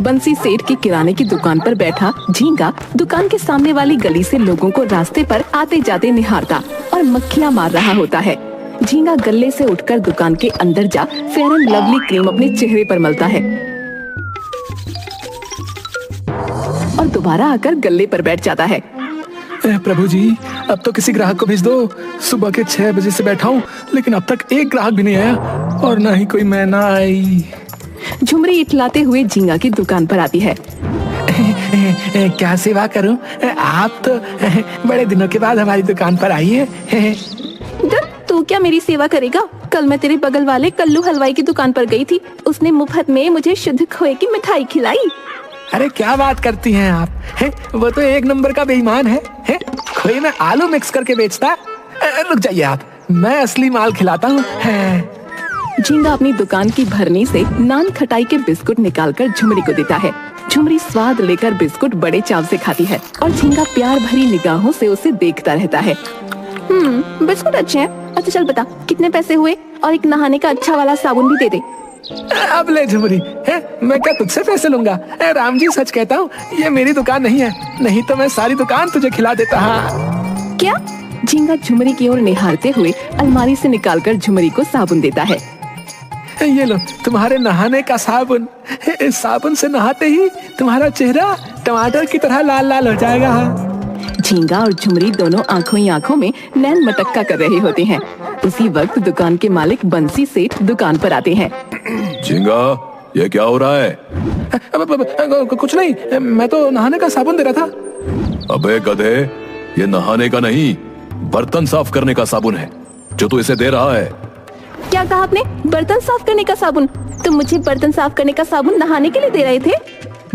बंसी सेठ की किराने की दुकान पर बैठा झींगा दुकान के सामने वाली गली से लोगों को रास्ते पर आते जाते निहारता और मक्खियां मार रहा होता है। झींगा गले से उठकर दुकान के अंदर जा फेयर एंड लवली क्रीम अपने चेहरे पर मलता है और दोबारा आकर गले पर बैठ जाता है। प्रभु जी, अब तो किसी ग्राहक को भेज दो। सुबह के 6 बजे से बैठा हूँ, लेकिन अब तक एक ग्राहक भी नहीं आया और ना ही कोई मैना आई। झुमरी इठलाते हुए झींगा की दुकान पर आती है। क्या सेवा करूं? आप तो बड़े दिनों के बाद हमारी दुकान पर आई है। तू क्या मेरी सेवा करेगा? कल मैं तेरे बगल वाले कल्लू हलवाई की दुकान पर गई थी। उसने मुफ्त में मुझे शुद्ध खोए की मिठाई खिलाई। अरे क्या बात करती हैं आप? वो तो एक नंबर का बेईमान है। खोए में आलू मिक्स करके बेचता है। रुक जाइए आप, मैं असली माल खिलाता हूँ। झींगा अपनी दुकान की भरनी से नान खटाई के बिस्कुट निकालकर झुमरी को देता है। झुमरी स्वाद लेकर बिस्कुट बड़े चाव से खाती है और झींगा प्यार भरी निगाहों से उसे देखता रहता है। बिस्कुट अच्छे हैं। अच्छा चल बता, कितने पैसे हुए? और एक नहाने का अच्छा वाला साबुन भी दे दे। अब ले झुमरी, मैं क्या तुझसे पैसे लूंगा? राम जी सच कहता हूँ, ये मेरी दुकान नहीं है, नहीं तो मैं सारी दुकान तुझे खिला देता। हाँ क्या? झींगा झुमरी की ओर निहारते हुए अलमारी से निकालकर झुमरी को साबुन देता है। ये लो तुम्हारे नहाने का साबुन। इस साबुन से नहाते ही तुम्हारा चेहरा टमाटर की तरह लाल लाल हो जाएगा। झींगा और झुमरी दोनों आंखों ही आंखों में नैन मटक्का कर रहे होते हैं। उसी वक्त दुकान के मालिक बंसी सेठ दुकान पर आते हैं। झींगा, ये क्या हो रहा है? कुछ नहीं, मैं तो नहाने का साबुन दे रहा था। अबे गधे, ये नहाने का नहीं, बर्तन साफ करने का साबुन है जो तू इसे दे रहा है। क्या कहा आपने? बर्तन साफ करने का साबुन? तुम मुझे बर्तन साफ करने का साबुन नहाने के लिए दे रहे थे?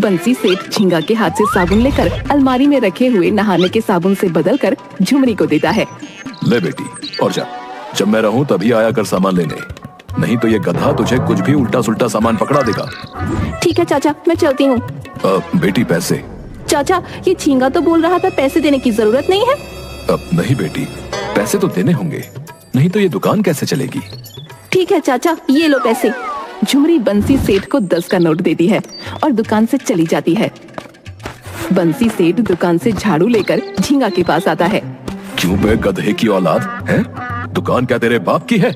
बंसी सेठ झींगा के हाथ से साबुन लेकर अलमारी में रखे हुए नहाने के साबुन से बदलकर झुमरी को देता है। ले बेटी, और जा, जब मैं रहूं तभी आया कर सामान लेने, नहीं तो ये गधा तुझे कुछ भी उल्टा सुल्टा सामान पकड़ा देगा। ठीक है चाचा, मैं चलती हूँ। बेटी पैसे? चाचा, ये झींगा तो बोल रहा था पैसे देने की जरूरत नहीं है। नहीं बेटी, पैसे तो देने होंगे, नहीं तो ये दुकान कैसे चलेगी। ठीक है चाचा, ये लो पैसे। झुमरी बंसी सेठ को 10 का नोट देती है और दुकान से चली जाती है। बंसी सेठ दुकान से झाड़ू लेकर झींगा के पास आता है। क्यों बे गधे की औलाद है? दुकान क्या तेरे बाप की है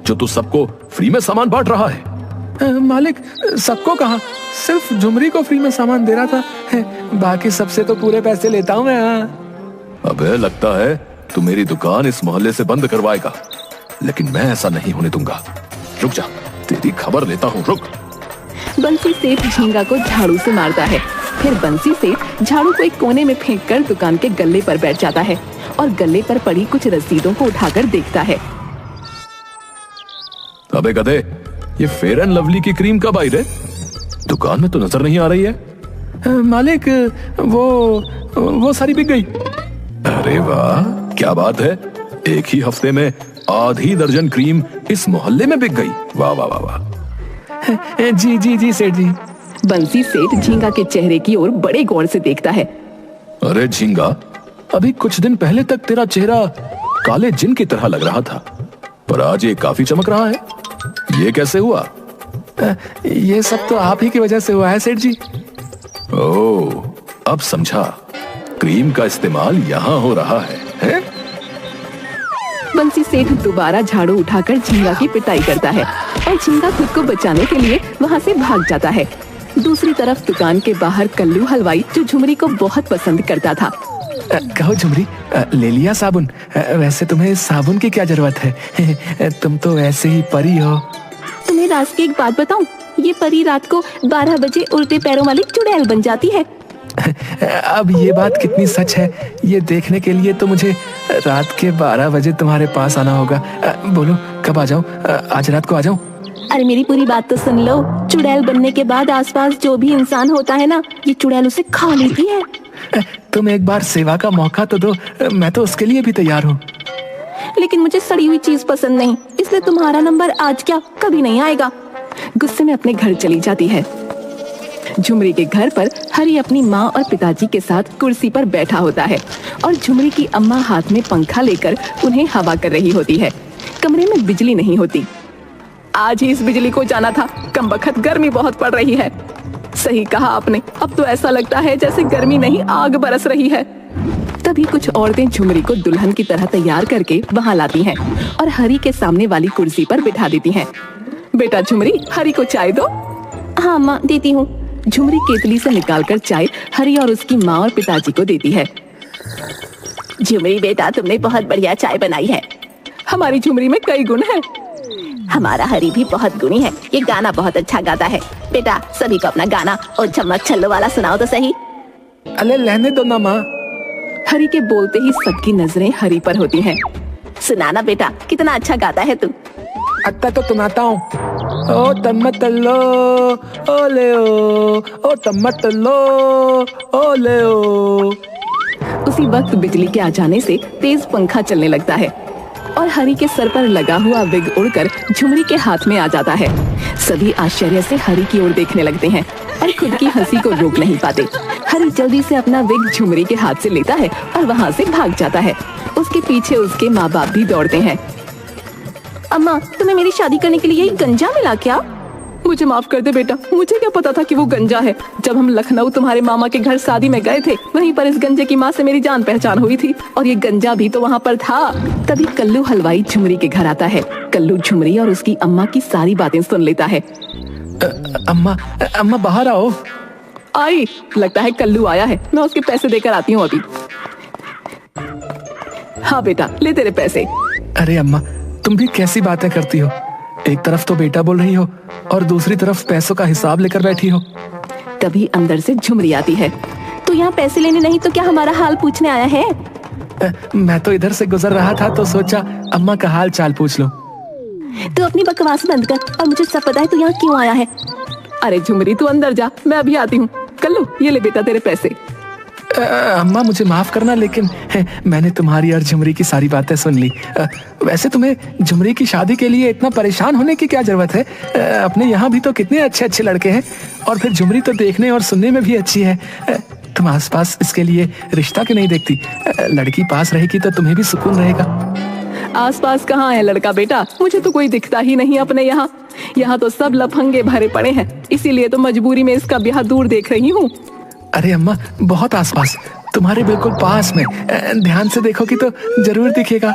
जो तू सबको फ्री में सामान बांट रहा है? मालिक, सबको कहा, सिर्फ झुमरी को फ्री में सामान दे रहा था। बाकी सबसे तो पूरे पैसे लेता हूँ मैं। अबे लगता है तू मेरी दुकान इस मोहल्ले से बंद करवाएगा, लेकिन मैं ऐसा नहीं होने दूंगा। रुक जा, तेरी खबर लेता हूँ, रुक। बंसी सेठ झींगा को झाड़ू से मारता है। फिर बंसी सेठ झाड़ू को एक कोने में फेंककर दुकान के गल्ले पर बैठ जाता है और गल्ले पर पड़ी कुछ रसीदों को उठाकर देखता है। अबे गधे, ये फेयर एंड लवली की क्रीम कब आई रे? दुकान में तो नजर नहीं आ रही है। मालिक, वो सारी बिक गई। अरे वाह, क्या बात है, एक ही हफ्ते में आधी दर्जन क्रीम इस मोहल्ले में बिक गई। वाह वाह वाह वाह। जी जी जी सेठ जी। बंसी सेठ झींगा के चेहरे की ओर बड़े गौर से देखता है। अरे झींगा, अभी कुछ दिन पहले तक तेरा चेहरा काले जिन की तरह लग रहा था, पर आज ये काफी चमक रहा है। ये कैसे हुआ? ये सब तो आप ही की वजह से हुआ है सेठ जी। ओह, अब समझा, क्रीम का इस्तेमाल यहाँ हो रहा है? बंसी सेठ दोबारा झाड़ू उठाकर झींगा की पिटाई करता है और झींगा खुद को बचाने के लिए वहाँ से भाग जाता है। दूसरी तरफ दुकान के बाहर कल्लू हलवाई, जो झुमरी को बहुत पसंद करता था। कहो झुमरी, ले लिया साबुन? वैसे तुम्हें साबुन की क्या जरूरत है? तुम तो ऐसे ही परी हो। तुम्हें राज की एक बात बताऊं? ये परी रात को 12 बजे उल्टे पैरों वाली चुड़ैल बन जाती है। अब ये बात कितनी सच है, ये देखने के लिए तो मुझे रात के 12 बजे तुम्हारे पास आना होगा। बोलो कब आ जाऊं? आज रात को आ जाऊं? अरे मेरी पूरी बात तो सुन लो। चुड़ैल बनने के बाद आसपास जो भी इंसान होता है ना, ये चुड़ैल उसे खा लेती है। तुम एक बार सेवा का मौका तो दो, मैं तो उसके लिए भी तैयार हूँ। लेकिन मुझे सड़ी हुई चीज पसंद नहीं, इसलिए तुम्हारा नंबर आज क्या कभी नहीं आएगा। गुस्से में अपने घर चली जाती है। झुमरी के घर पर हरी अपनी माँ और पिताजी के साथ कुर्सी पर बैठा होता है और झुमरी की अम्मा हाथ में पंखा लेकर उन्हें हवा कर रही होती है। कमरे में बिजली नहीं होती। आज ही इस बिजली को जाना था, कमबख्त गर्मी बहुत पड़ रही है। सही कहा आपने, अब तो ऐसा लगता है जैसे गर्मी नहीं आग बरस रही है। तभी कुछ औरतें झुमरी को दुल्हन की तरह तैयार करके वहाँ लाती हैं और हरी के सामने वाली कुर्सी पर बिठा देती हैं। बेटा झुमरी, हरी को चाय दो। हाँ माँ, देती हूँ। झुमरी केतली से निकालकर चाय हरी और उसकी माँ और पिताजी को देती है। झुमरी बेटा, तुमने बहुत बढ़िया चाय बनाई है। हमारी झुमरी में कई गुण है। हमारा हरी भी बहुत गुणी है, ये गाना बहुत अच्छा गाता है। बेटा सभी को अपना गाना और चम्मच छल्लो वाला सुनाओ तो सही। अरे रहने दो ना माँ। हरी के बोलते ही सबकी नजरें हरी पर होती हैं। सुनाना बेटा, कितना अच्छा गाता है तू। अत्ता तो सुनाता हूँ। ओ तम्मतल्लो ओले ओ तम्मतल्लो ओले ओ। उसी वक्त बिजली के आ जाने से तेज पंखा चलने लगता है और हरी के सर पर लगा हुआ विग उड़कर झुमरी के हाथ में आ जाता है। सभी आश्चर्य से हरी की ओर देखने लगते हैं और खुद की हंसी को रोक नहीं पाते। हरी जल्दी से अपना विग झुमरी के हाथ से लेता है और वहाँ से भाग जाता है। उसके पीछे उसके माँ बाप भी दौड़ते हैं। अम्मा, तुम्हें मेरी शादी करने के लिए ये गंजा मिला क्या? मुझे माफ कर दे बेटा, मुझे क्या पता था कि वो गंजा है। जब हम लखनऊ तुम्हारे मामा के घर शादी में गए थे, वहीं पर इस गंजे की माँ से मेरी जान पहचान हुई थी और ये गंजा भी तो वहाँ पर था। तभी कल्लू हलवाई झुमरी के घर आता है। कल्लू झुमरी और उसकी अम्मा की सारी बातें सुन लेता है। अम्मा बाहर आओ। आई, लगता है कल्लू आया है। मैं उसके पैसे देकर आती हूँ अभी। हाँ बेटा, ले तेरे पैसे। अरे अम्मा, तुम भी कैसी बातें करती हो? एक तरफ तो बेटा बोल रही हो और दूसरी तरफ पैसों का हिसाब लेकर बैठी हो। तभी अंदर से झुमरी आती है। तो यहाँ पैसे लेने नहीं तो क्या हमारा हाल पूछने आया है? मैं तो इधर से गुजर रहा था तो सोचा अम्मा का हाल चाल पूछ लो। तो अपनी बकवास बंद कर और मुझे सब पता है तू यहाँ क्यों आया है। अरे झुमरी, तू अंदर जा, मैं अभी आती हूँ। कल्लू, ये ले बेटा तेरे पैसे। अम्मा मुझे माफ करना, लेकिन मैंने तुम्हारी और झुमरी की सारी बातें सुन ली। वैसे तुम्हें झुमरी की शादी के लिए इतना परेशान होने की क्या जरूरत है? अपने यहाँ भी तो कितने अच्छे अच्छे लड़के हैं और फिर झुमरी तो देखने और सुनने में भी अच्छी है। तुम आसपास इसके लिए रिश्ता क्यों नहीं देखती? लड़की पास रहेगी तो तुम्हें भी सुकून रहेगा। आसपास कहाँ है लड़का बेटा? मुझे तो कोई दिखता ही नहीं अपने यहाँ। यहाँ तो सब लफंगे भरे पड़े हैं, इसीलिए तो मजबूरी में इसका ब्याह दूर देख रही हूँ। अरे अम्मा, बहुत आसपास, तुम्हारे बिल्कुल पास में। ध्यान से देखोगी तो जरूर दिखेगा।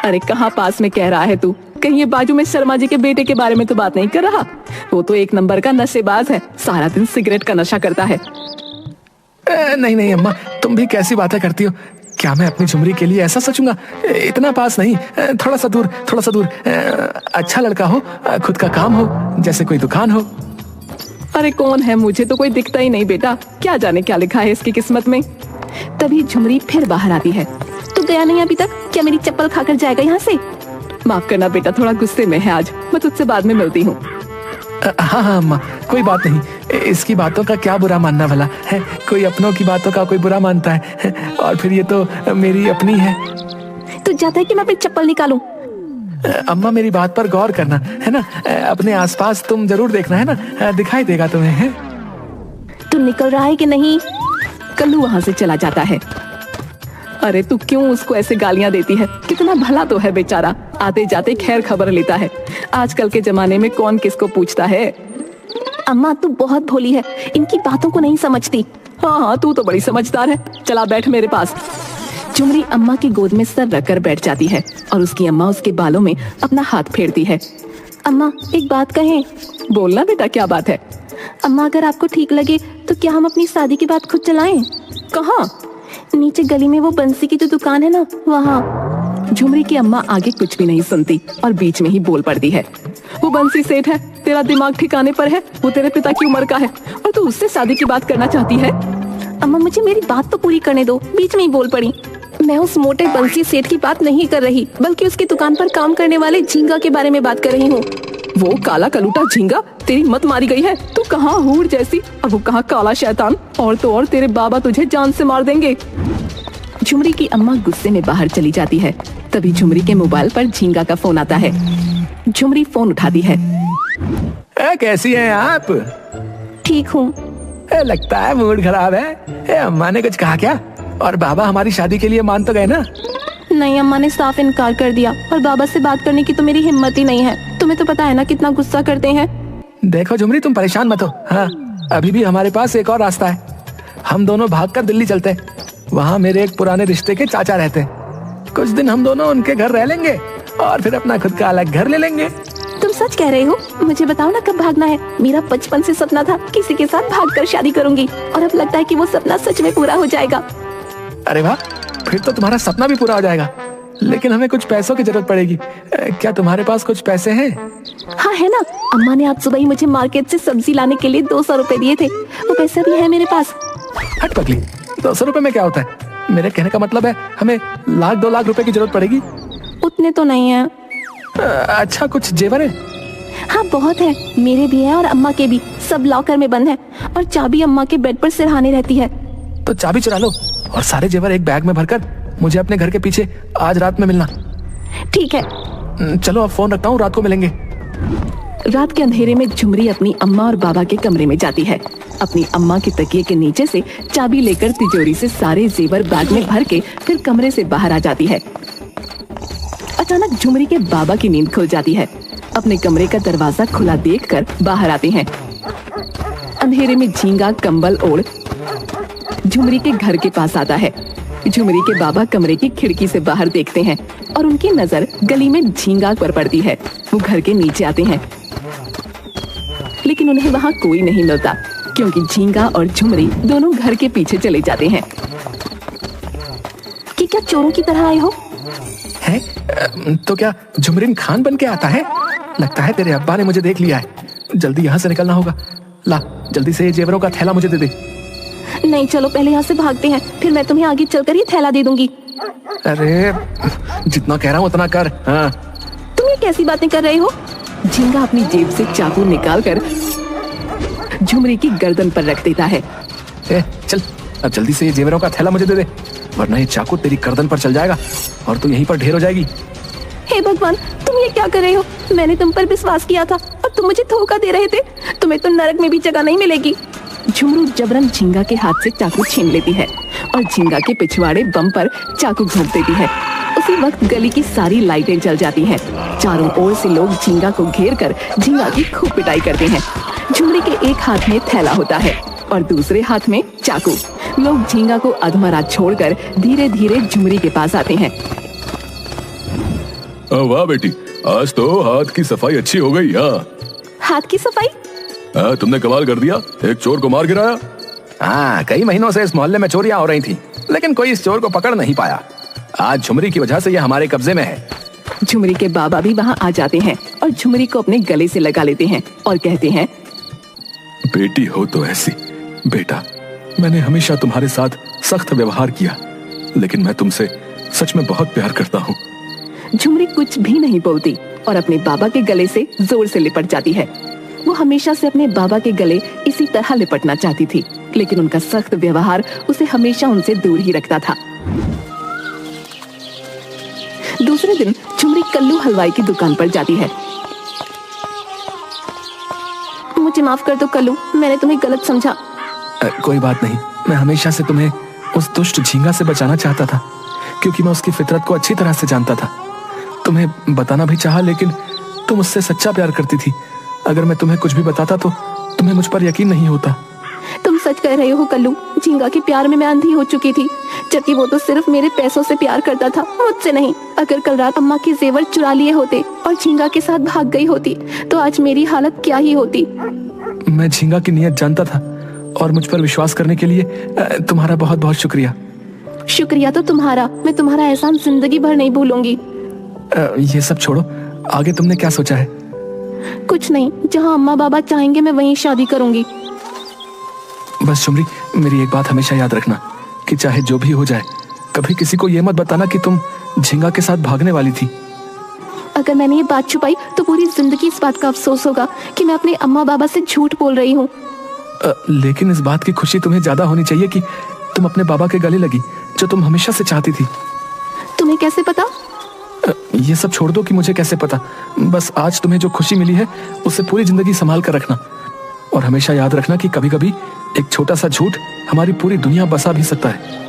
अरे कहाँ पास में कह रहा है तू? कहीं ये बाजू में शर्मा जी के बेटे के बारे में तो बात नहीं कर रहा? वो तो एक नंबर का नशेबाज है, सारा दिन सिगरेट का नशा करता है। नहीं नहीं अम्मा, तुम भी कैसी बातें करती हो? क्या मैं अपनी झुमरी के लिए ऐसा सोचूंगा? इतना पास नहीं, थोड़ा सा दूर, थोड़ा सा दूर। अच्छा लड़का हो, खुद का काम हो, जैसे कोई दुकान हो। अरे कौन है? मुझे तो कोई दिखता ही नहीं बेटा। क्या जाने क्या लिखा है इसकी किस्मत में। तभी झुमरी फिर बाहर आती है। तू गया नहीं अभी तक? क्या मेरी चप्पल खाकर जाएगा यहाँ से? माफ करना बेटा, थोड़ा गुस्से में है आज। मैं तुझसे बाद में मिलती हूँ। हाँ हाँ अम्मा, कोई बात नहीं। इसकी बातों का क्या बुरा मानना भला है? कोई अपनों की बातों का कोई बुरा मानता है? और फिर ये तो मेरी अपनी है। तू चाहता है कि मैं अपनी चप्पल निकालूं? अम्मा मेरी बात पर गौर करना है ना। अपने आसपास तुम जरूर देखना है ना, दिखाई देगा तुम्हें। है तू निकल रहा है कि नहीं? कल्लू वहाँ से चला जाता है। अरे तू क्यों उसको ऐसे गालियां देती है? कितना भला तो है बेचारा, आते जाते खैर खबर लेता है। आजकल के जमाने में कौन किसको पूछता है। अम्मा तू बहुत भोली है, इनकी बातों को नहीं समझती। हाँ हाँ, तू तो बड़ी समझदार है। चला बैठ मेरे पास। झुमरी अम्मा की गोद में सर रखकर बैठ जाती है और उसकी अम्मा उसके बालों में अपना हाथ फेरती है। अम्मा एक बात कहें? बोलना बेटा, क्या बात है? अम्मा अगर आपको ठीक लगे तो क्या हम अपनी शादी की बात खुद चलाएं? कहाँ? नीचे गली में वो बंसी की जो दुकान है ना, वहाँ। झुमरी की अम्मा आगे कुछ भी नहीं सुनती और बीच में ही बोल पड़ती है। वो बंसी सेठ है, तेरा दिमाग ठिकाने पर है? वो तेरे पिता की उम्र का है और तू उससे शादी की बात करना चाहती है? अम्मा मुझे मेरी बात तो पूरी करने दो, बीच में ही बोल पड़ी। मैं उस मोटे बंसी सेठ की बात नहीं कर रही, बल्कि उसकी दुकान पर काम करने वाले झींगा के बारे में बात कर रही हूँ। वो काला कलूटा झींगा? तेरी मत मारी गई है। तू कहाँ हूर जैसी, अब वो कहाँ काला शैतान। और तो और तेरे बाबा तुझे जान से मार देंगे। झुमरी की अम्मा गुस्से में बाहर चली जाती है। तभी झुमरी के मोबाइल पर झींगा का फोन आता है। झुमरी फोन उठाती है। कैसी हैं आप? ठीक हूँ। लगता है मूड खराब है। अम्मा ने कुछ कहा क्या? और बाबा हमारी शादी के लिए मान तो गए ना? नहीं, अम्मा ने साफ इनकार कर दिया और बाबा से बात करने की तो मेरी हिम्मत ही नहीं है। तुम्हें तो पता है ना कितना गुस्सा करते हैं। देखो झुमरी, तुम परेशान मत हो। हाँ, अभी भी हमारे पास एक और रास्ता है। हम दोनों भागकर दिल्ली चलते हैं। वहाँ मेरे एक पुराने रिश्ते के चाचा रहते हैं। कुछ दिन हम दोनों उनके घर रह लेंगे और फिर अपना खुद का अलग घर ले लेंगे। तुम सच कह रहे हो? मुझे बताओ ना, कब भागना है? मेरा बचपन से सपना था किसी के साथ भागकर शादी करूंगी, और अब लगता है कि वो सपना सच में पूरा हो जाएगा। अरे वाह, फिर तो तुम्हारा सपना भी पूरा हो जाएगा। लेकिन हमें कुछ पैसों की जरूरत पड़ेगी। क्या तुम्हारे पास कुछ पैसे हैं? हाँ है ना, अम्मा ने आज सुबह ही मुझे मार्केट से सब्जी लाने के लिए 200 रुपए दिए थे। वो पैसे भी है मेरे पास। हट पगली, 200 रुपए में क्या होता है? मेरे कहने का मतलब है हमें 1-2 लाख रुपए की जरूरत पड़ेगी। उतने तो नहीं है। अच्छा, कुछ जेवर है? हाँ बहुत है, मेरे भी है और अम्मा के भी। सब लॉकर में बंद है और चाबी अम्मा के बेड पर सिरहाने रहती है। तो चाबी चुरा लो और सारे जेवर एक बैग में भरकर मुझे अपने घर के पीछे आज रात में मिलना। ठीक है। चलो अब फोन रखता हूँ, रात को मिलेंगे। रात के अंधेरे में झुमरी अपनी अम्मा और बाबा के कमरे में जाती है। अपनी अम्मा के तकिए के नीचे से चाबी लेकर तिजोरी से सारे जेवर बैग में भर के फिर कमरे से बाहर आ जाती है। अचानक झुमरी के बाबा की नींद खुल जाती है। अपने कमरे का दरवाजा खुला देखकर बाहर आते हैं। अंधेरे में झींगा कंबल ओढ़ झुमरी के घर के पास आता है। झुमरी के बाबा कमरे की खिड़की से बाहर देखते हैं और उनकी नजर गली में झींगा पर पड़ती है। वो घर के नीचे आते हैं, लेकिन उन्हें वहाँ कोई नहीं मिलता, क्योंकि झींगा और झुमरी दोनों घर के पीछे चले जाते हैं। कि क्या चोरों की तरह आए हो? है? तो क्या झुमरीन खान बन के आता है? लगता है तेरे अब्बा ने मुझे देख लिया है। जल्दी यहाँ से निकलना होगा। ला, जल्दी से ये जेवरों का थैला मुझे दे दे। नहीं, चलो पहले यहाँ से भागते हैं, फिर मैं तुम्हें आगे चलकर ये थैला दे दूंगी। अरे, जितना कह रहा हूँ उतना कर। हाँ। तुम ये कैसी बातें कर रहे हो? झींगा अपनी जेब से चाकू निकालकर झुमरी की गर्दन पर रख देता है। चल, अब जल्दी से ये जेवरों का थैला मुझे दे दे, वरना ये चाकू तेरी गर्दन पर चल जाएगा और तू यहीं पर ढेर हो जाएगी। हे भगवान, तुम ये क्या कर रहे हो? मैंने तुम पर विश्वास किया था और तुम मुझे धोखा दे रहे थे। तुम्हें तो नरक में भी जगह नहीं मिलेगी। झुमरू जबरन झींगा के हाथ से चाकू छीन लेती है और झींगा के पिछवाड़े बम पर चाकू घोंप देती है। उसी वक्त गली की सारी लाइटें जल जाती हैं। चारों ओर से लोग झींगा को घेर कर झींगा की खूब पिटाई करते हैं। झुमरी के एक हाथ में थैला होता है और दूसरे हाथ में चाकू। लोग झींगा को अधमरा छोड़कर धीरे धीरे झुमरी के पास आते हैं। वाह बेटी, आज तो हाथ की सफाई अच्छी हो गई। हाथ की सफाई? तुमने कमाल कर दिया, एक चोर को मार गिराया। हाँ, कई महीनों से इस मोहल्ले में चोरियां हो रही थी, लेकिन कोई इस चोर को पकड़ नहीं पाया। आज झुमरी की वजह से ये हमारे कब्जे में है। झुमरी के बाबा भी वहाँ आ जाते हैं और झुमरी को अपने गले से लगा लेते हैं और कहते हैं, बेटी हो तो ऐसी। बेटा, मैंने हमेशा तुम्हारे साथ सख्त व्यवहार किया, लेकिन मैं तुमसे सच में बहुत प्यार करता हूँ। झुमरी कुछ भी नहीं बोलती और अपने बाबा के गले से जोर से लिपट जाती है। वो हमेशा से अपने बाबा के गले इसी तरह लिपटना चाहती थी, लेकिन उनका सख्त व्यवहार उसे हमेशा उनसे दूर ही रखता था। दूसरे दिन झुमरी कल्लू हलवाई की दुकान पर जाती है। मुझे माफ कर दो कल्लू, मैंने तुम्हें गलत समझा। कोई बात नहीं, मैं हमेशा से तुम्हें उस दुष्ट झींगा से बचाना चाहता था, क्योंकि मैं उसकी फितरत को अच्छी तरह से जानता था। तुम्हें बताना भी चाहा, लेकिन तुम उससे सच्चा प्यार करती थी। अगर मैं तुम्हें कुछ भी बताता तो तुम्हें मुझ पर यकीन नहीं होता। तुम सच कह रहे हो कल्लू, झींगा के प्यार में मैं अंधी हो चुकी थी, जबकि वो तो सिर्फ मेरे पैसों से प्यार करता था, मुझसे नहीं। अगर कल रात अम्मा के जेवर चुरा लिए होते और झींगा के साथ भाग गई होती तो आज मेरी हालत क्या ही होती। मैं झींगा की नीयत जानता था और मुझ पर विश्वास करने के लिए तुम्हारा बहुत बहुत शुक्रिया। शुक्रिया तो तुम्हारा, मैं तुम्हारा एहसान जिंदगी भर नहीं भूलूंगी। ये सब छोड़ो, आगे तुमने क्या सोचा है? कुछ नहीं, जहाँ अम्मा बाबा चाहेंगे मैं वहीं शादी करूंगी। बस झुमरी, मेरी एक बात हमेशा याद रखना कि चाहे जो भी हो जाए, कभी किसी को ये मत बताना कि तुम झींगा के साथ भागने वाली थी। अगर मैंने ये बात छुपाई तो पूरी जिंदगी इस बात का अफसोस होगा कि मैं अपने अम्मा बाबा से झूठ बोल रही हूँ। लेकिन इस बात की खुशी तुम्हें ज्यादा होनी चाहिए कि तुम अपने बाबा के गले लगी, जो तुम हमेशा से चाहती थी। तुम्हें कैसे पता? ये सब छोड़ दो कि मुझे कैसे पता। बस आज तुम्हें जो खुशी मिली है उसे पूरी जिंदगी संभाल कर रखना, और हमेशा याद रखना कि कभी कभी एक छोटा सा झूठ हमारी पूरी दुनिया बसा भी सकता है।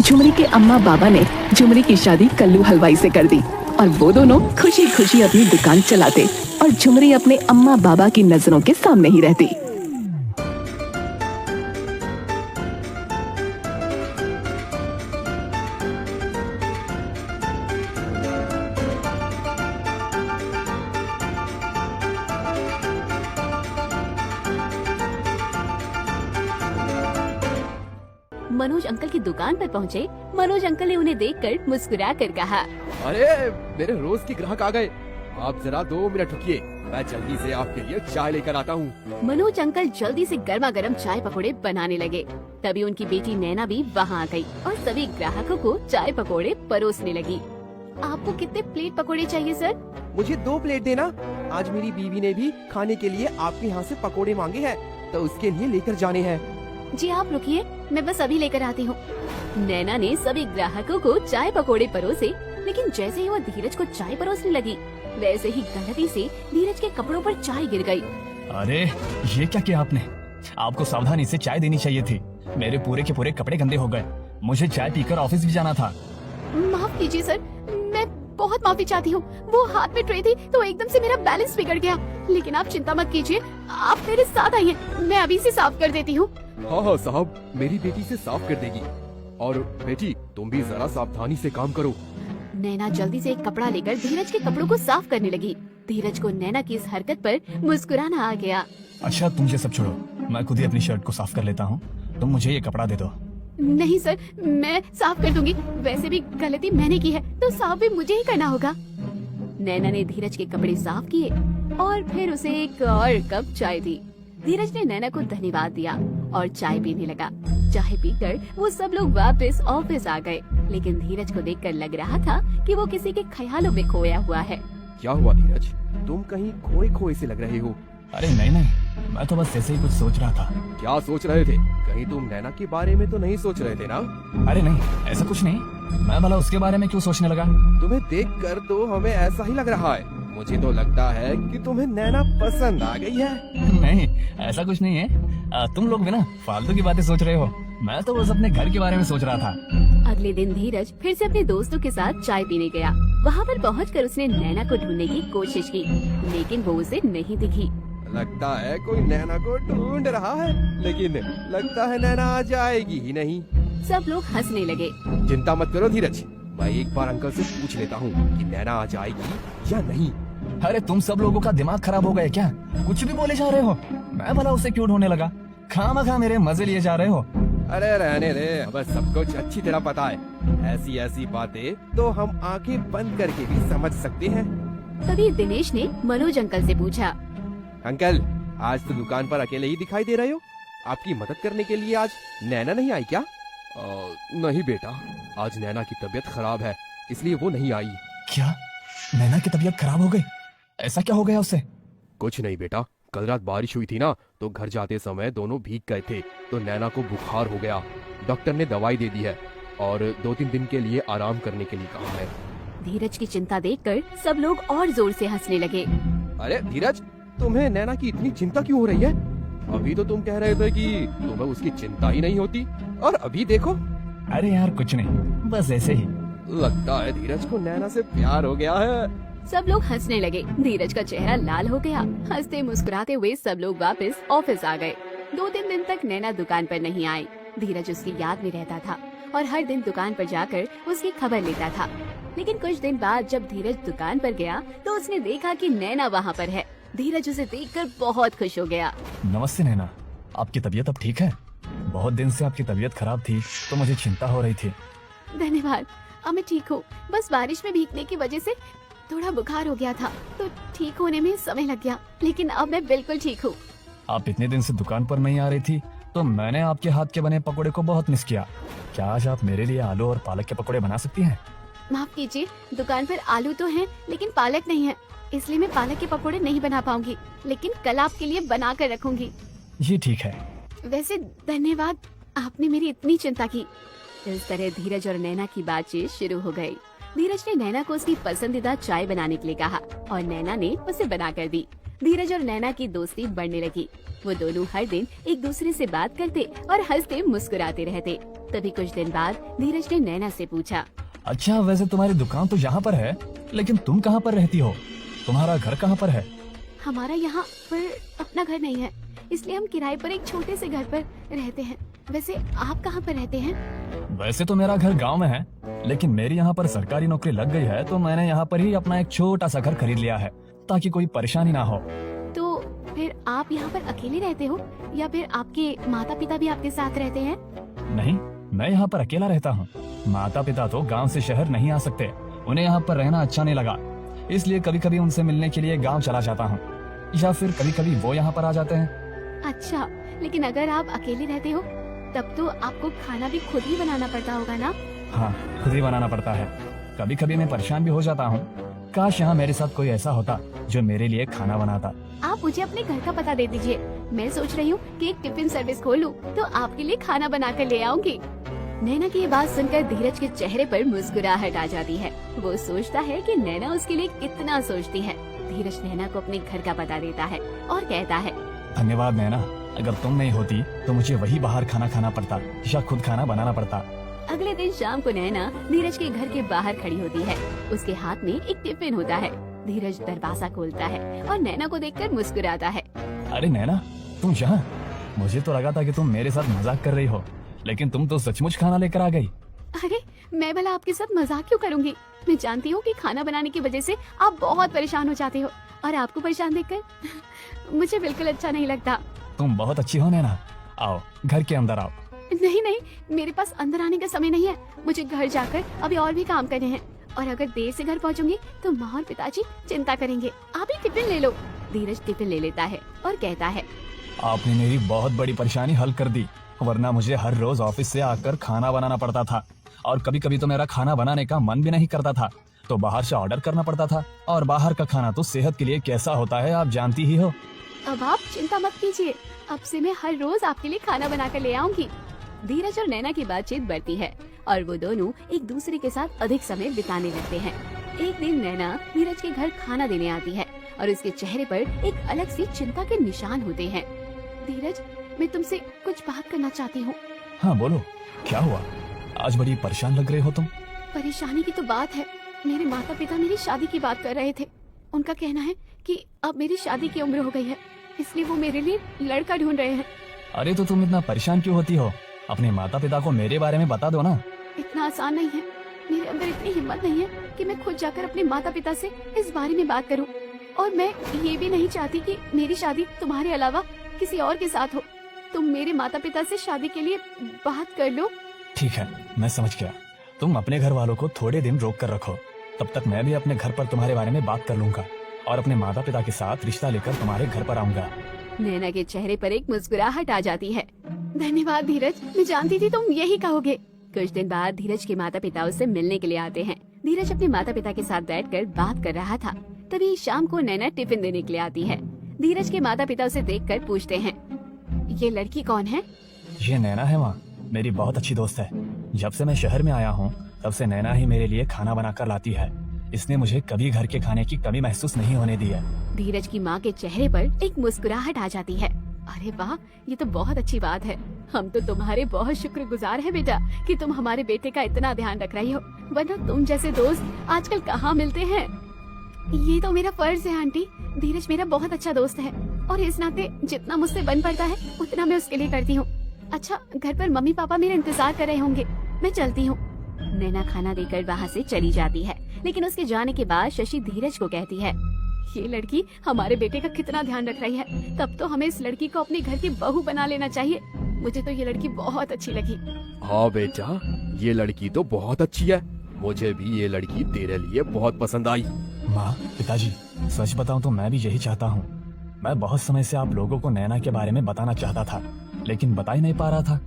झुमरी के अम्मा बाबा ने झुमरी की शादी कल्लू हलवाई से कर दी और वो दोनों खुशी खुशी अपनी दुकान चलाते और झुमरी अपने अम्मा बाबा की नजरों के सामने ही रहती। मनोज अंकल की दुकान पर पहुँचे। मनोज अंकल ने उन्हें देखकर मुस्कुरा कर कहा, अरे मेरे रोज के ग्राहक आ गए, आप जरा 2 मिनट रुकिए, मैं जल्दी से आपके लिए चाय लेकर आता हूँ। मनोज अंकल जल्दी से गर्मा गर्म चाय पकोड़े बनाने लगे। तभी उनकी बेटी नैना भी वहाँ आ गई और सभी ग्राहकों को चाय पकोड़े परोसने लगी। आपको कितने प्लेट पकोड़े चाहिए सर? मुझे 2 प्लेट देना। आज मेरी बीवी ने भी खाने के लिए आपके यहाँ से पकोड़े मांगे हैं, तो उसके लिए लेकर जाने हैं। जी आप रुकिए, मैं बस अभी लेकर आती हूँ। नैना ने सभी ग्राहकों को चाय पकोड़े परोसे, लेकिन जैसे ही वो धीरज को चाय परोसने लगी, वैसे ही गलती से धीरज के कपड़ों पर चाय गिर गई। अरे ये क्या किया आपने? आपको सावधानी से चाय देनी चाहिए थी। मेरे पूरे के पूरे कपड़े गंदे हो गए। मुझे चाय पीकर ऑफिस भी जाना था। माफ कीजिए सर, मैं बहुत माफी चाहती हूँ। वो हाथ में ट्रे थी तो एकदम से मेरा बैलेंस बिगड़ गया। लेकिन आप चिंता मत कीजिए, आप मेरे साथ आइए, मैं अभी से साफ कर देती हूँ। हाँ साहब, मेरी बेटी से साफ कर देगी। और बेटी तुम भी जरा सावधानी से काम करो। नैना जल्दी से एक कपड़ा लेकर धीरज के कपड़ों को साफ करने लगी। धीरज को नैना की इस हरकत पर मुस्कुराना आ गया। अच्छा तुम ये सब छोड़ो, मैं खुद ही अपनी शर्ट को साफ कर लेता हूँ। तुम मुझे ये कपड़ा दे दो। नहीं सर, मैं साफ कर दूंगी। वैसे भी गलती मैंने की है तो साफ भी मुझे ही करना होगा। नैना ने धीरज के कपड़े साफ किए और फिर उसे एक और कप चाय दी। धीरज ने नैना को धन्यवाद दिया और चाय पीने लगा। चाय पीकर वो सब लोग वापस ऑफिस आ गए, लेकिन धीरज को देखकर लग रहा था कि वो किसी के ख्यालों में खोया हुआ है। क्या हुआ धीरज, तुम कहीं खोए खोए से लग रहे हो? अरे नहीं, मैं तो बस ऐसे ही कुछ सोच रहा था। क्या सोच रहे थे? कहीं तुम नैना के बारे में तो नहीं सोच रहे थे ना? अरे नहीं, ऐसा कुछ नहीं। मैं भला उसके बारे में क्यों सोचने लगा? तुम्हें देखकर तो हमें ऐसा ही लग रहा है। मुझे तो लगता है कि तुम्हें नैना पसंद आ गई है। नहीं, ऐसा कुछ नहीं है। तुम लोग भी ना फालतू की बातें सोच रहे हो। मैं तो बस अपने घर के बारे में सोच रहा था। अगले दिन धीरज फिर से अपने दोस्तों के साथ चाय पीने गया। वहाँ पर पहुंचकर उसने नैना को ढूंढने की कोशिश की, लेकिन वो उसे नहीं दिखी। लगता है कोई नैना को ढूंढ रहा है, लेकिन लगता है नैना आ जाएगी ही नहीं। सब लोग हंसने लगे। चिंता मत करो धीरज, मैं एक बार अंकल से पूछ लेता हूँ कि नैना आ जाएगी या नहीं। अरे तुम सब लोगों का दिमाग खराब हो गया क्या? कुछ भी बोले जा रहे हो। मैं भला उसे क्यों ढूंढने लगा? खामखा मेरे मजे लिए जा रहे हो। अरे रहने दे, बस सब कुछ अच्छी तरह पता है। ऐसी ऐसी बातें तो हम आंखें बंद करके भी समझ सकते हैं। तभी दिनेश ने मनोज अंकल से पूछा, अंकल आज तो दुकान पर अकेले ही दिखाई दे रहे हो? आपकी मदद करने के लिए आज नैना नहीं आई क्या? नहीं बेटा, आज नैना की तबीयत खराब है, इसलिए वो नहीं आई। क्या नैना की तबीयत खराब हो गई? ऐसा क्या हो गया उसे? कुछ नहीं बेटा, कल रात बारिश हुई थी ना, तो घर जाते समय दोनों भीग गए थे, तो नैना को बुखार हो गया। डॉक्टर ने दवाई दे दी है और 2-3 दिन के लिए आराम करने के लिए कहा है। धीरज की चिंता देखकर सब लोग और जोर से हंसने लगे। अरे धीरज, तुम्हें नैना की इतनी चिंता क्यों हो रही है? अभी तो तुम कह रहे थे कि तुम्हें उसकी चिंता ही नहीं होती, और अभी देखो। अरे यार कुछ नहीं, बस ऐसे ही। लगता है धीरज को नैना से प्यार हो गया है। सब लोग हंसने लगे। धीरज का चेहरा लाल हो गया। हंसते मुस्कुराते हुए सब लोग वापस ऑफिस आ गए। 2-3 दिन तक नैना दुकान पर नहीं आई। धीरज उसकी याद में रहता था और हर दिन दुकान पर जाकर उसकी खबर लेता था। लेकिन कुछ दिन बाद जब धीरज दुकान पर गया तो उसने देखा कि नैना वहाँ पर है। धीरज उसे देखकर बहुत खुश हो गया। नमस्ते नैना, आपकी तबीयत अब ठीक है? बहुत दिन से आपकी तबीयत खराब थी तो मुझे चिंता हो रही थी। धन्यवाद, अब मैं ठीक हूँ। बस बारिश में भीगने की वजह से थोड़ा बुखार हो गया था, तो ठीक होने में समय लग गया, लेकिन अब मैं बिल्कुल ठीक हूँ। आप इतने दिन से दुकान पर नहीं आ रही थी तो मैंने आपके हाथ के बने पकोड़े को बहुत मिस किया। क्या आज आप मेरे लिए आलू और पालक के पकोड़े बना सकती हैं? माफ कीजिए, दुकान पर आलू तो हैं, लेकिन पालक नहीं है, इसलिए मैं पालक के पकोड़े नहीं बना पाऊंगी, लेकिन कल आपके लिए बना कर रखूंगी। ये ठीक है। वैसे धन्यवाद, आपने मेरी इतनी चिंता की। इस तरह धीरज और नैना की बातचीत शुरू हो गई। धीरज ने नैना को उसकी पसंदीदा चाय बनाने के लिए कहा और नैना ने उसे बना कर दी। धीरज और नैना की दोस्ती बढ़ने लगी। वो दोनों हर दिन एक दूसरे से बात करते और हंसते मुस्कुराते रहते। तभी कुछ दिन बाद धीरज ने नैना से पूछा, अच्छा, वैसे तुम्हारी दुकान तो यहाँ पर है, लेकिन तुम कहाँ पर रहती हो? तुम्हारा घर कहाँ पर है? हमारा यहाँ पर अपना घर नहीं है, इसलिए हम किराए पर एक छोटे से घर पर रहते हैं। वैसे आप कहाँ पर रहते हैं? वैसे तो मेरा घर गांव में है, लेकिन मेरी यहाँ पर सरकारी नौकरी लग गई है, तो मैंने यहाँ पर ही अपना एक छोटा सा घर खरीद लिया है, ताकि कोई परेशानी ना हो। तो फिर आप यहाँ पर अकेले रहते हो या फिर आपके माता पिता भी आपके साथ रहते हैं? नहीं, मैं यहाँ पर अकेला रहता हूँ। माता पिता तो गांव से शहर नहीं आ सकते, उन्हें यहाँ पर रहना अच्छा नहीं लगा, इसलिए कभी कभी उनसे मिलने के लिए गांव चला जाता हूँ, या फिर कभी कभी वो यहाँ पर आ जाते हैं। अच्छा, लेकिन अगर आप अकेले रहते हो तब तो आपको खाना भी खुद ही बनाना पड़ता होगा ना? हाँ, खुद ही बनाना पड़ता है। कभी कभी मैं परेशान भी हो जाता हूँ। काश यहाँ मेरे साथ कोई ऐसा होता जो मेरे लिए खाना बनाता। आप मुझे अपने घर का पता दे दीजिए। मैं सोच रही हूँ कि एक टिफिन सर्विस खोल लूँ तो आपके लिए खाना बना कर ले आऊंगी। नैना की ये बात सुनकर धीरज के चेहरे पर मुस्कुराहट आ जाती है। वो सोचता है कि नैना उसके लिए कितना सोचती है। धीरज नैना को अपने घर का पता देता है और कहता है, धन्यवाद नैना, अगर तुम नहीं होती तो मुझे वही बाहर खाना खाना पड़ता या खुद खाना बनाना पड़ता। अगले दिन शाम को नैना धीरज के घर के बाहर खड़ी होती है। उसके हाथ में एक टिफिन होता है। धीरज दरवाजा खोलता है और नैना को देखकर मुस्कुराता है। अरे नैना, तुम यहाँ? मुझे तो लगा था कि तुम मेरे साथ मजाक कर रही हो, लेकिन तुम तो सचमुच खाना लेकर आ गई। अरे मैं भला आपके साथ मजाक क्यों करूंगी? मैं जानती हूँ कि खाना बनाने की वजह से आप बहुत परेशान हो जाते हो और आपको परेशान देखकर मुझे बिल्कुल अच्छा नहीं लगता। तुम बहुत अच्छी हो नैना, आओ घर के अंदर आओ। नहीं नहीं, मेरे पास अंदर आने का समय नहीं है। मुझे घर जाकर अभी और भी काम करने हैं और अगर देर से घर पहुंचूंगी तो माँ और पिताजी चिंता करेंगे। आप ही टिफिन ले लो। धीरज टिफिन ले लेता है और कहता है, आपने मेरी बहुत बड़ी परेशानी हल कर दी, वरना मुझे हर रोज ऑफिस से आकर खाना बनाना पड़ता था और कभी कभी तो मेरा खाना बनाने का मन भी नहीं करता था, तो बाहर से ऑर्डर करना पड़ता था। और बाहर का खाना तो सेहत के लिए कैसा होता है आप जानती ही हो। अब आप चिंता मत कीजिए, अब से मैं हर रोज आपके लिए खाना बना कर ले आऊंगी। धीरज और नैना की बातचीत बढ़ती है और वो दोनों एक दूसरे के साथ अधिक समय बिताने लगते हैं। एक दिन नैना धीरज के घर खाना देने आती है और उसके चेहरे पर एक अलग सी चिंता के निशान होते हैं। धीरज, मैं तुमसे कुछ बात करना चाहती हूँ। हाँ बोलो, क्या हुआ? आज बड़ी परेशान लग रहे हो तुम। परेशानी की तो बात है, मेरे माता पिता मेरी शादी की बात कर रहे थे। उनका कहना है कि अब मेरी शादी की उम्र हो गई है, इसलिए वो मेरे लिए लड़का ढूंढ रहे हैं। अरे तो तुम इतना परेशान क्यों होती हो? अपने माता पिता को मेरे बारे में बता दो ना। इतना आसान नहीं है, मेरे अंदर इतनी हिम्मत नहीं है कि मैं खुद जाकर अपने माता पिता से इस बारे में बात करूं। और मैं ये भी नहीं चाहती कि मेरी शादी तुम्हारे अलावा किसी और के साथ हो। तुम मेरे माता पिता से शादी के लिए बात कर लो। ठीक है, मैं समझ गया। तुम अपने घर वालों को थोड़े दिन रोक कर रखो, तब तक मैं भी अपने घर पर तुम्हारे बारे में बात कर लूंगा और अपने माता पिता के साथ रिश्ता लेकर तुम्हारे घर पर आऊंगा। नैना के चेहरे पर एक मुस्कुराहट आ जाती है। धन्यवाद धीरज, मैं जानती थी तुम यही कहोगे। कुछ दिन बाद धीरज के माता पिता उससे मिलने के लिए आते हैं। धीरज अपने माता पिता के साथ बैठकर बात कर रहा था। तभी शाम को नैना टिफिन देने के लिए आती है। धीरज के माता पिता उसे देखकर पूछते हैं, ये लड़की कौन है? ये नैना है माँ, मेरी बहुत अच्छी दोस्त है। जब से मैं शहर में आया हूँ तब से नैना ही मेरे लिए खाना बनाकर लाती है। इसने मुझे कभी घर के खाने की कमी महसूस नहीं होने दी है। धीरज की माँ के चेहरे पर एक मुस्कुराहट आ जाती है। अरे वाह, ये तो बहुत अच्छी बात है। हम तो तुम्हारे बहुत शुक्रगुजार हैं बेटा कि तुम हमारे बेटे का इतना ध्यान रख रही हो, वरना तुम जैसे दोस्त आजकल कहाँ मिलते हैं। ये तो मेरा फर्ज है आंटी। धीरज मेरा बहुत अच्छा दोस्त है और इस नाते जितना मुझसे बन पड़ता है उतना मैं उसके लिए करती हूँ। अच्छा, घर पर मम्मी पापा मेरा इंतजार कर रहे होंगे, मैं चलती हूँ। नैना खाना देकर वहाँ से चली जाती है, लेकिन उसके जाने के बाद शशि धीरज को कहती है, ये लड़की हमारे बेटे का कितना ध्यान रख रही है, तब तो हमें इस लड़की को अपने घर की बहू बना लेना चाहिए। मुझे तो ये लड़की बहुत अच्छी लगी। हाँ बेटा, ये लड़की तो बहुत अच्छी है। मुझे भी ये लड़की तेरे लिए बहुत पसंद आई। माँ, पिताजी, सच बताऊं तो मैं भी यही चाहता हूँ। मैं बहुत समय से आप लोगों को नैना के बारे में बताना चाहता था, लेकिन बता ही नहीं पा रहा था।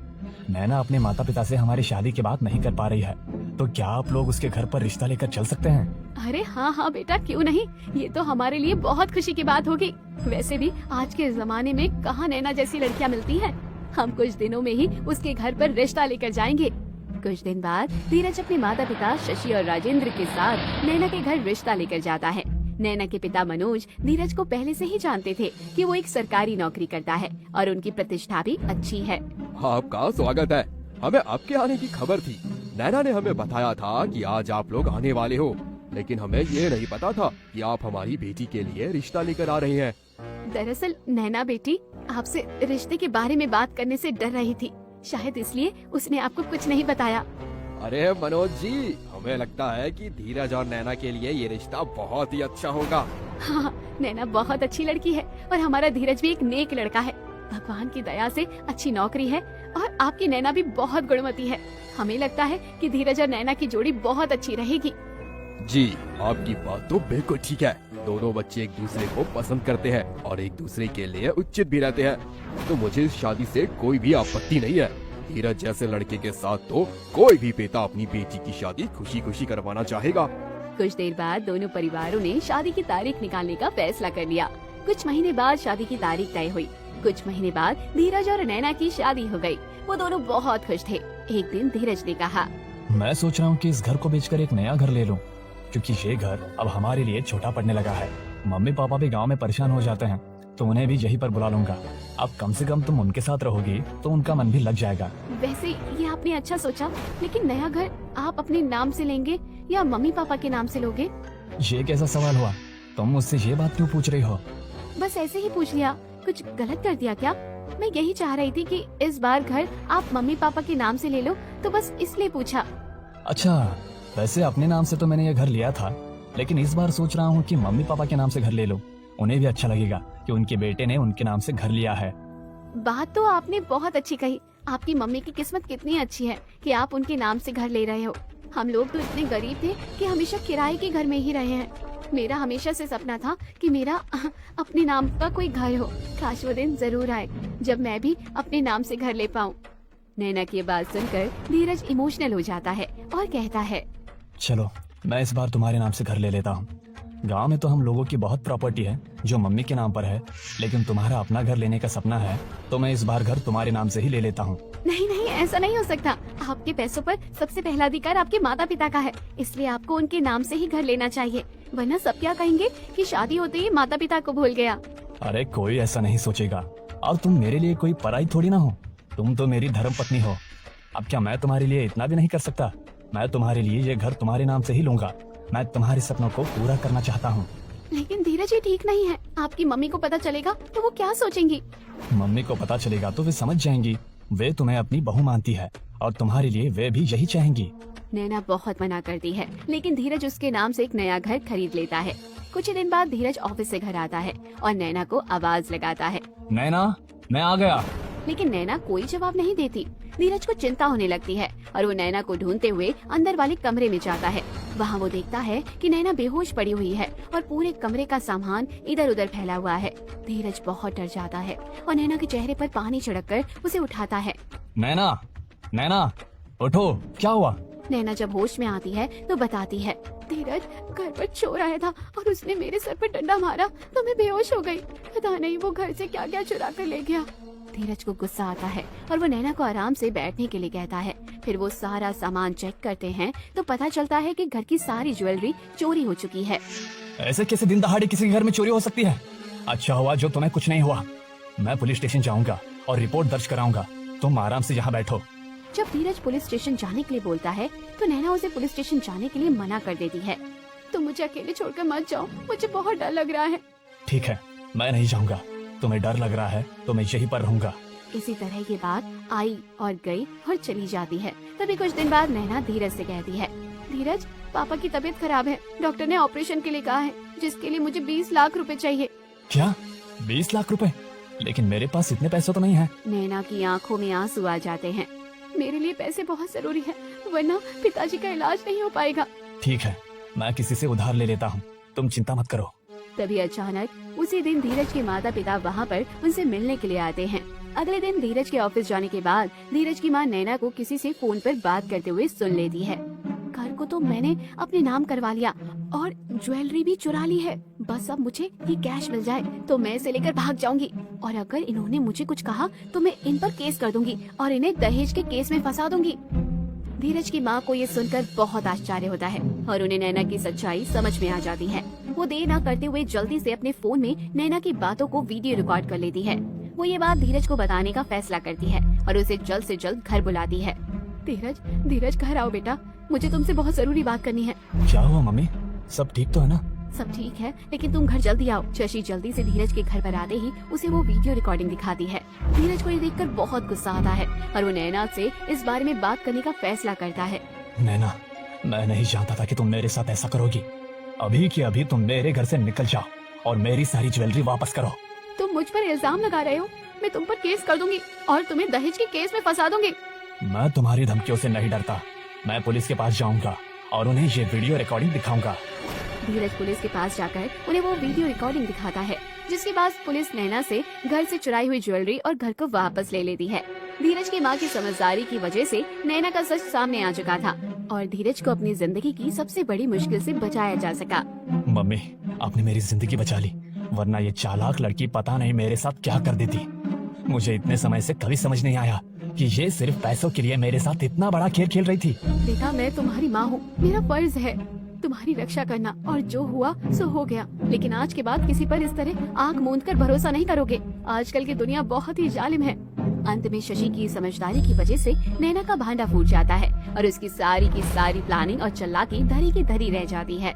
नैना अपने माता पिता से हमारी शादी की बात नहीं कर पा रही है, तो क्या आप लोग उसके घर पर रिश्ता लेकर चल सकते हैं? अरे हाँ हाँ बेटा, क्यों नहीं, ये तो हमारे लिए बहुत खुशी की बात होगी। वैसे भी आज के जमाने में कहाँ नैना जैसी लड़कियाँ मिलती हैं। हम कुछ दिनों में ही उसके घर पर रिश्ता लेकर जाएंगे। कुछ दिन बाद धीरज अपने माता पिता शशि और राजेंद्र के साथ नैना के घर रिश्ता लेकर जाता है। नैना के पिता मनोज धीरज को पहले से ही जानते थे कि वो एक सरकारी नौकरी करता है और उनकी प्रतिष्ठा भी अच्छी है। आपका स्वागत है। हमें आपके आने की खबर थी। नैना ने हमें बताया था कि आज आप लोग आने वाले हो, लेकिन हमें ये नहीं पता था कि आप हमारी बेटी के लिए रिश्ता लेकर आ रहे हैं। दरअसल नैना बेटी आपसे रिश्ते के बारे में बात करने से डर रही थी, शायद इसलिए उसने आपको कुछ नहीं बताया। अरे मनोज जी, हमें लगता है कि धीरज और नैना के लिए ये रिश्ता बहुत ही अच्छा होगा। हाँ, नैना बहुत अच्छी लड़की है और हमारा धीरज भी एक नेक लड़का है। भगवान की दया से अच्छी नौकरी है और आपकी नैना भी बहुत गुणवती है। हमें लगता है कि धीरज और नैना की जोड़ी बहुत अच्छी रहेगी। जी, आपकी बात तो बिल्कुल ठीक है। दोनों बच्चे एक दूसरे को पसंद करते हैं और एक दूसरे के लिए उचित भी रहते हैं, तो मुझे इस शादी से कोई भी आपत्ति नहीं है। धीरज जैसे लड़के के साथ तो कोई भी पिता अपनी बेटी की शादी खुशी खुशी करवाना चाहेगा। कुछ देर बाद दोनों परिवारों ने शादी की तारीख निकालने का फैसला कर लिया। कुछ महीने बाद शादी की तारीख तय हुई। कुछ महीने बाद धीरज और नैना की शादी हो गई। वो दोनों बहुत खुश थे। एक दिन धीरज ने कहा, मैं सोच रहा हूँ कि इस घर को बेचकर एक नया घर ले लूं, क्योंकि ये घर अब हमारे लिए छोटा पड़ने लगा है। मम्मी पापा भी गांव में परेशान हो जाते हैं, तो उन्हें भी यहीं पर बुला लूंगा। अब कम से कम तुम उनके साथ रहोगी तो उनका मन भी लग जाएगा। वैसे ये आपने अच्छा सोचा, लेकिन नया घर आप अपने नाम से लेंगे या मम्मी पापा के नाम से लोगे? ये कैसा सवाल हुआ? तुम मुझसे ये बात क्यों पूछ रही हो? बस ऐसे ही पूछ लिया। कुछ गलत कर दिया क्या? मैं यही चाह रही थी कि इस बार घर आप मम्मी पापा के नाम से ले लो, तो बस इसलिए पूछा। अच्छा, वैसे अपने नाम से तो मैंने ये घर लिया था, लेकिन इस बार सोच रहा हूँ कि मम्मी पापा के नाम से घर ले लूं। उन्हें भी अच्छा लगेगा कि उनके बेटे ने उनके नाम से घर लिया है। बात तो आपने बहुत अच्छी कही। आपकी मम्मी की किस्मत कितनी अच्छी है कि आप उनके नाम से घर ले रहे हो। हम लोग तो इतने गरीब थे कि हमेशा किराए के घर में ही रहे हैं। मेरा हमेशा से सपना था कि मेरा अपने नाम का कोई घर हो। काश वो दिन जरूर आए जब मैं भी अपने नाम से घर ले पाऊँ। नैना की बात सुनकर धीरज इमोशनल हो जाता है और कहता है, चलो मैं इस बार तुम्हारे नाम से घर ले लेता हूँ। गांव में तो हम लोगों की बहुत प्रॉपर्टी है जो मम्मी के नाम पर है, लेकिन तुम्हारा अपना घर लेने का सपना है, तो मैं इस बार घर तुम्हारे नाम से ही ले लेता हूँ। नहीं नहीं, ऐसा नहीं हो सकता। आपके पैसों पर सबसे पहला अधिकार आपके माता पिता का है, इसलिए आपको उनके नाम से ही घर लेना चाहिए, वरना सब क्या कहेंगे कि शादी होते ही माता पिता को भूल गया। अरे कोई ऐसा नहीं सोचेगा, और तुम मेरे लिए कोई पराई थोड़ी ना हो। तुम तो मेरी धर्म पत्नी हो। अब क्या मैं तुम्हारे लिए इतना भी नहीं कर सकता? मैं तुम्हारे लिए ये घर तुम्हारे नाम से ही लूंगा। मैं तुम्हारे सपनों को पूरा करना चाहता हूँ। लेकिन धीरज ये ठीक नहीं है। आपकी मम्मी को पता चलेगा तो वो क्या सोचेंगी? मम्मी को पता चलेगा तो वे समझ जाएंगी। वे तुम्हें अपनी बहू मानती है और तुम्हारे लिए वे भी यही चाहेंगी। नैना बहुत मना करती है, लेकिन धीरज उसके नाम से एक नया घर खरीद लेता है। कुछ ही दिन बाद धीरज ऑफिस से घर आता है और नैना को आवाज लगाता है, नैना, मैं आ गया। लेकिन नैना कोई जवाब नहीं देती। धीरज को चिंता होने लगती है और वो नैना को ढूंढते हुए अंदर वाले कमरे में जाता है। वहाँ वो देखता है कि नैना बेहोश पड़ी हुई है और पूरे कमरे का सामान इधर उधर फैला हुआ है। धीरज बहुत डर जाता है और नैना के चेहरे पर पानी छिड़ककर उसे उठाता है। नैना, नैना, उठो, क्या हुआ? नैना जब होश में आती है तो बताती है, धीरज घर पर चोर आया था और उसने मेरे सर पर डंडा मारा तो मैं बेहोश हो गई। पता नहीं वो घर से क्या क्या चुरा कर ले गया। धीरज को गुस्सा आता है और वो नैना को आराम से बैठने के लिए कहता है। फिर वो सारा सामान चेक करते हैं तो पता चलता है कि घर की सारी ज्वेलरी चोरी हो चुकी है। ऐसे कैसे दिन दहाड़े किसी के घर में चोरी हो सकती है? अच्छा हुआ जो तुम्हें कुछ नहीं हुआ। मैं पुलिस स्टेशन जाऊंगा और रिपोर्ट दर्ज कराऊंगा। तुम आराम से यहाँ बैठो। जब धीरज पुलिस स्टेशन जाने के लिए बोलता है तो नैना उसे पुलिस स्टेशन जाने के लिए मना कर देती है। तुम मुझे अकेले छोड़कर मत जाओ, मुझे बहुत डर लग रहा है। ठीक है, मैं नहीं जाऊंगा। तुम्हें डर लग रहा है तो मैं यहीं पर रहूंगा। इसी तरह ये बात आई और गई और चली जाती है। तभी कुछ दिन बाद नैना धीरज से कहती है, धीरज पापा की तबीयत खराब है, डॉक्टर ने ऑपरेशन के लिए कहा है, जिसके लिए मुझे 20 लाख रुपए चाहिए। क्या 20 लाख रुपए? लेकिन मेरे पास इतने पैसे तो नहीं है। नैना की आंखों में आंसू आ जाते हैं। मेरे लिए पैसे बहुत जरूरी है, वरना पिताजी का इलाज नहीं हो पाएगा। ठीक है, मैं किसी से उधार ले लेता हूँ, तुम चिंता मत करो। तभी अचानक उसी दिन धीरज के माता पिता वहाँ पर उनसे मिलने के लिए आते हैं। अगले दिन धीरज के ऑफिस जाने के बाद धीरज की माँ नैना को किसी से फोन पर बात करते हुए सुन लेती है। घर को तो मैंने अपने नाम करवा लिया और ज्वेलरी भी चुरा ली है। बस अब मुझे ये कैश मिल जाए तो मैं इसे लेकर भाग जाऊंगी, और अगर इन्होंने मुझे कुछ कहा तो मैं इन पर केस कर दूंगी और इन्हें दहेज के केस में फंसा दूंगी। धीरज की माँ को ये सुनकर बहुत आश्चर्य होता है और उन्हें नैना की सच्चाई समझ में आ जाती है। वो देर न करते हुए जल्दी से अपने फोन में नैना की बातों को वीडियो रिकॉर्ड कर लेती है। वो ये बात धीरज को बताने का फैसला करती है और उसे जल्द से जल्द घर बुलाती है। धीरज घर आओ बेटा, मुझे तुमसे बहुत जरूरी बात करनी है। क्या हुआ मम्मी, सब ठीक तो है ना? सब ठीक है, लेकिन तुम घर जल्दी आओ। शशि जल्दी से धीरज के घर पर आते ही उसे वो वीडियो रिकॉर्डिंग दिखाती है। धीरज को ये देखकर बहुत गुस्सा आता है और वो नैना से इस बारे में बात करने का फैसला करता है। नैना, मैं नहीं जानता था कि तुम मेरे साथ ऐसा करोगी। अभी के अभी तुम मेरे घर से निकल जाओ और मेरी सारी ज्वेलरी वापस करो। तुम मुझ पर इल्जाम लगा रहे हो, मैं तुम पर केस कर दूंगी और तुम्हें दहेज के केस में फंसा दूंगी। मैं तुम्हारी धमकियों से नहीं डरता। मैं पुलिस के पास जाऊंगा और उन्हें ये वीडियो रिकॉर्डिंग दिखाऊंगा। धीरज पुलिस के पास जाकर उन्हें वो वीडियो रिकॉर्डिंग दिखाता है, जिसके बाद पुलिस नैना से घर से चुराई हुई ज्वेलरी और घर को वापस ले लेती है। धीरज की माँ की समझदारी की वजह से नैना का सच सामने आ चुका था और धीरज को अपनी जिंदगी की सबसे बड़ी मुश्किल से बचाया जा सका। मम्मी, आपने मेरी जिंदगी बचा ली, वरना ये चालाक लड़की पता नहीं मेरे साथ क्या कर देती। मुझे इतने समय से कभी समझ नहीं आया कि ये सिर्फ पैसों के लिए मेरे साथ इतना बड़ा खेल खेल रही थी। बेटा, मैं तुम्हारी माँ हूँ, मेरा फर्ज है तुम्हारी रक्षा करना और जो हुआ सो हो गया। लेकिन आज के बाद किसी पर इस तरह आंख मूंद कर भरोसा नहीं करोगे। आजकल की दुनिया बहुत ही जालिम है। अंत में शशि की समझदारी की वजह से नैना का भांडा फूट जाता है और उसकी सारी की सारी प्लानिंग और चालाकी धरी की धरी रह जाती है।